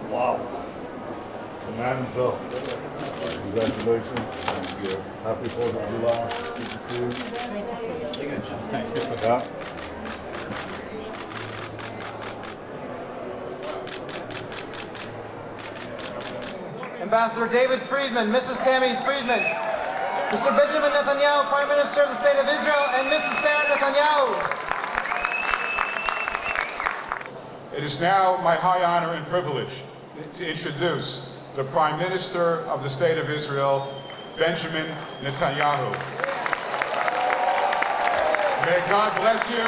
Wow. The man himself. Congratulations. Thank you. Happy 4th of July. Good to see you. Great to see you. Thank you. Yeah. Ambassador David Friedman, Mrs. Tammy Friedman, Mr. Benjamin Netanyahu, Prime Minister of the State of Israel, and Mrs. Sara Netanyahu. It is now my high honor and privilege to introduce the Prime Minister of the State of Israel, Benjamin Netanyahu. May God bless you,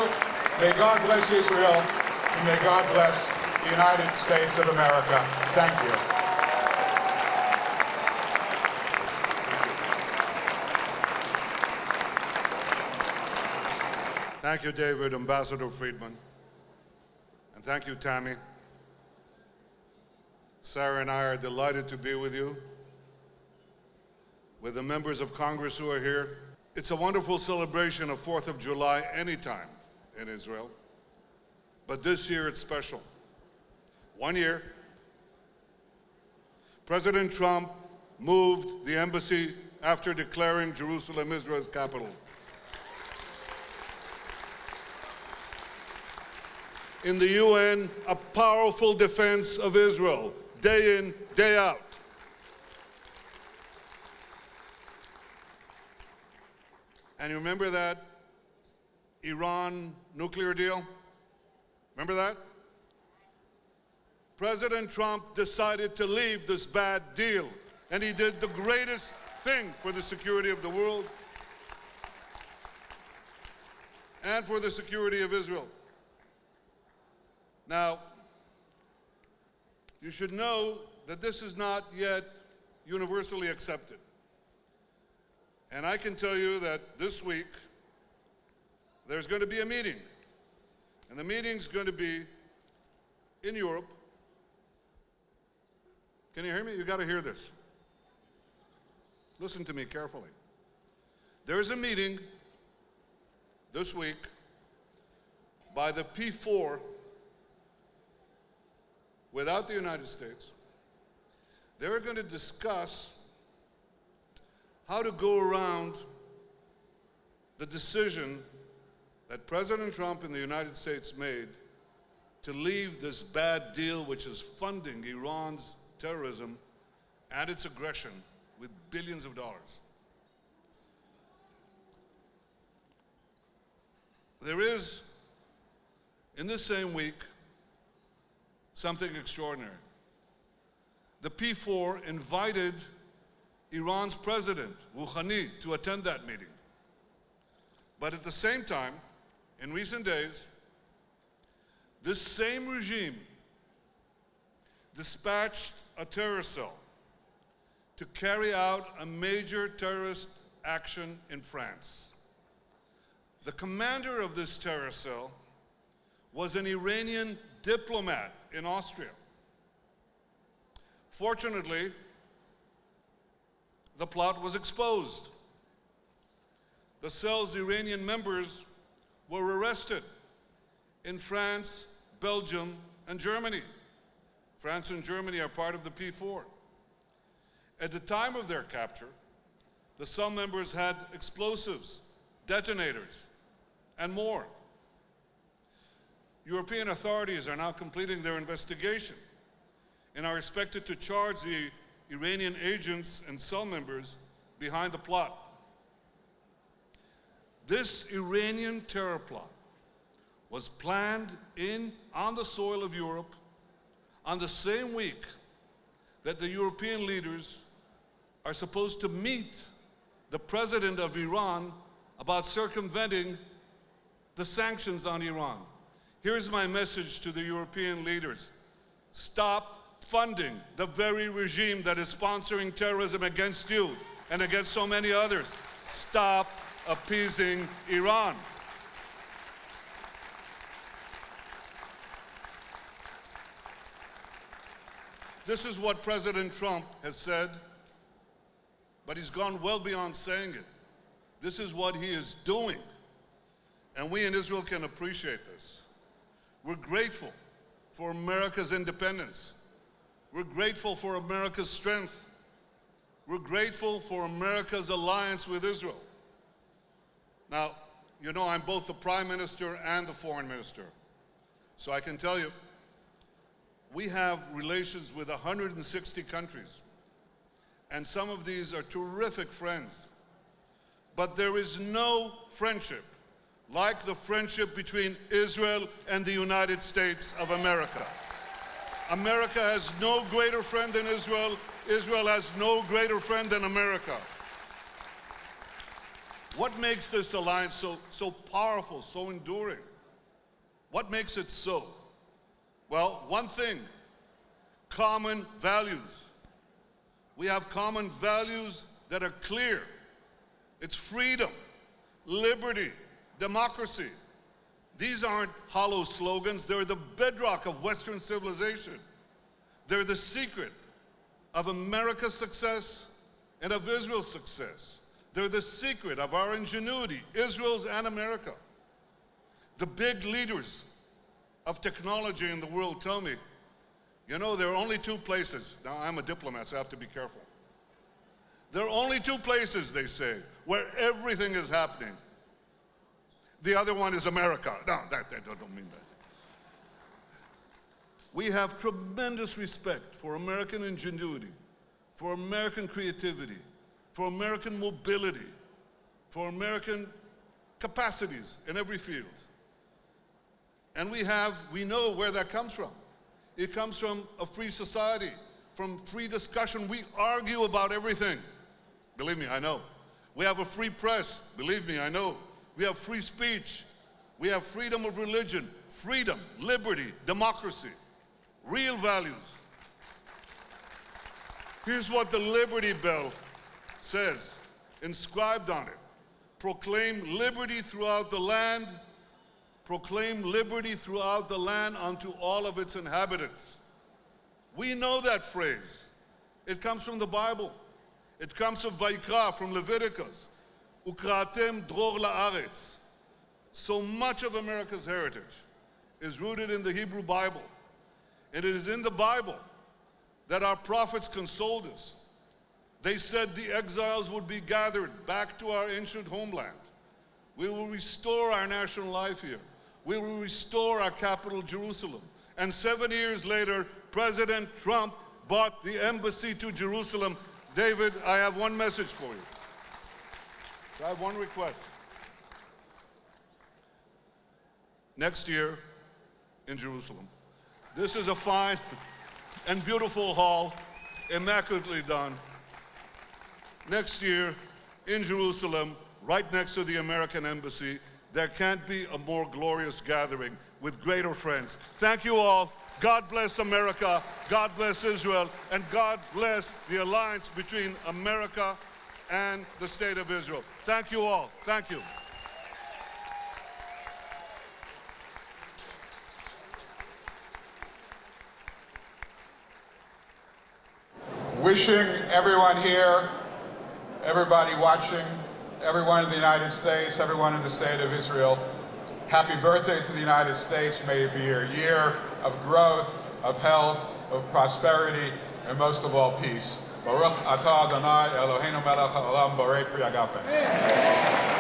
may God bless Israel, and may God bless the United States of America. Thank you. Thank you, David, Ambassador Friedman. And thank you, Tammy. Sarah and I are delighted to be with you, with the members of Congress who are here. It's a wonderful celebration of 4th of July anytime in Israel, but this year it's special. 1 year, President Trump moved the embassy after declaring Jerusalem Israel's capital. In the UN, a powerful defense of Israel, day in, day out. And you remember that Iran nuclear deal? Remember that? President Trump decided to leave this bad deal, and he did the greatest thing for the security of the world and for the security of Israel. Now, you should know that this is not yet universally accepted. And I can tell you that this week, there's going to be a meeting. And the meeting's going to be in Europe. Can you hear me? You got to hear this. Listen to me carefully. There is a meeting this week by the P4 without the United States. They're going to discuss how to go around the decision that President Trump and the United States made to leave this bad deal, which is funding Iran's terrorism and its aggression with billions of dollars. There is, in this same week, something extraordinary. The P4 invited Iran's president, Rouhani, to attend that meeting. But at the same time, in recent days, this same regime dispatched a terror cell to carry out a major terrorist action in France. The commander of this terror cell was an Iranian diplomat in Austria. Fortunately, the plot was exposed. The cell's Iranian members were arrested in France, Belgium, and Germany. France and Germany are part of the P4. At the time of their capture, the cell members had explosives, detonators, and more. European authorities are now completing their investigation and are expected to charge the Iranian agents and cell members behind the plot. This Iranian terror plot was planned on the soil of Europe on the same week that the European leaders are supposed to meet the president of Iran about circumventing the sanctions on Iran. Here's my message to the European leaders. Stop funding the very regime that is sponsoring terrorism against you and against so many others. Stop appeasing Iran. This is what President Trump has said, but he's gone well beyond saying it. This is what he is doing, and we in Israel can appreciate this. We're grateful for America's independence. We're grateful for America's strength. We're grateful for America's alliance with Israel. Now, you know I'm both the Prime Minister and the Foreign Minister. So I can tell you, we have relations with 160 countries. And some of these are terrific friends. But there is no friendship like the friendship between Israel and the United States of America. America has no greater friend than Israel. Israel has no greater friend than America. What makes this alliance so powerful, so enduring? What makes it so? Well, one thing, common values. We have common values that are clear. It's freedom, liberty, democracy. These aren't hollow slogans. They're the bedrock of Western civilization. They're the secret of America's success and of Israel's success. They're the secret of our ingenuity, Israel's and America. The big leaders of technology in the world tell me, you know, there are only two places. Now, I'm a diplomat, so I have to be careful. There are only two places, they say, where everything is happening. The other one is America. No, I don't mean that. We have tremendous respect for American ingenuity, for American creativity, for American mobility, for American capacities in every field. And we know where that comes from. It comes from a free society, from free discussion. We argue about everything. Believe me, I know. We have a free press. Believe me, I know. We have free speech. We have freedom of religion, freedom, liberty, democracy, real values. Here's what the Liberty Bell says, inscribed on it. Proclaim liberty throughout the land. Proclaim liberty throughout the land unto all of its inhabitants. We know that phrase. It comes from the Bible. It comes from Vayikra, from Leviticus. Ukratem dror la'aretz. So much of America's heritage is rooted in the Hebrew Bible. And it is in the Bible that our prophets consoled us. They said the exiles would be gathered back to our ancient homeland. We will restore our national life here. We will restore our capital, Jerusalem. And 7 years later, President Trump bought the embassy to Jerusalem. David, I have one message for you. I have one request. Next year in Jerusalem, this is a fine and beautiful hall, immaculately done. Next year in Jerusalem, right next to the American embassy, there can't be a more glorious gathering with greater friends. Thank you all. God bless America, God bless Israel, and God bless the alliance between America and the State of Israel. Thank you all. Thank you. Wishing everyone here, everybody watching, everyone in the United States, everyone in the State of Israel, happy birthday to the United States. May it be a year of growth, of health, of prosperity, and most of all, peace. Baruch atah Adonai Eloheinu melech haolam borei pri hagafen.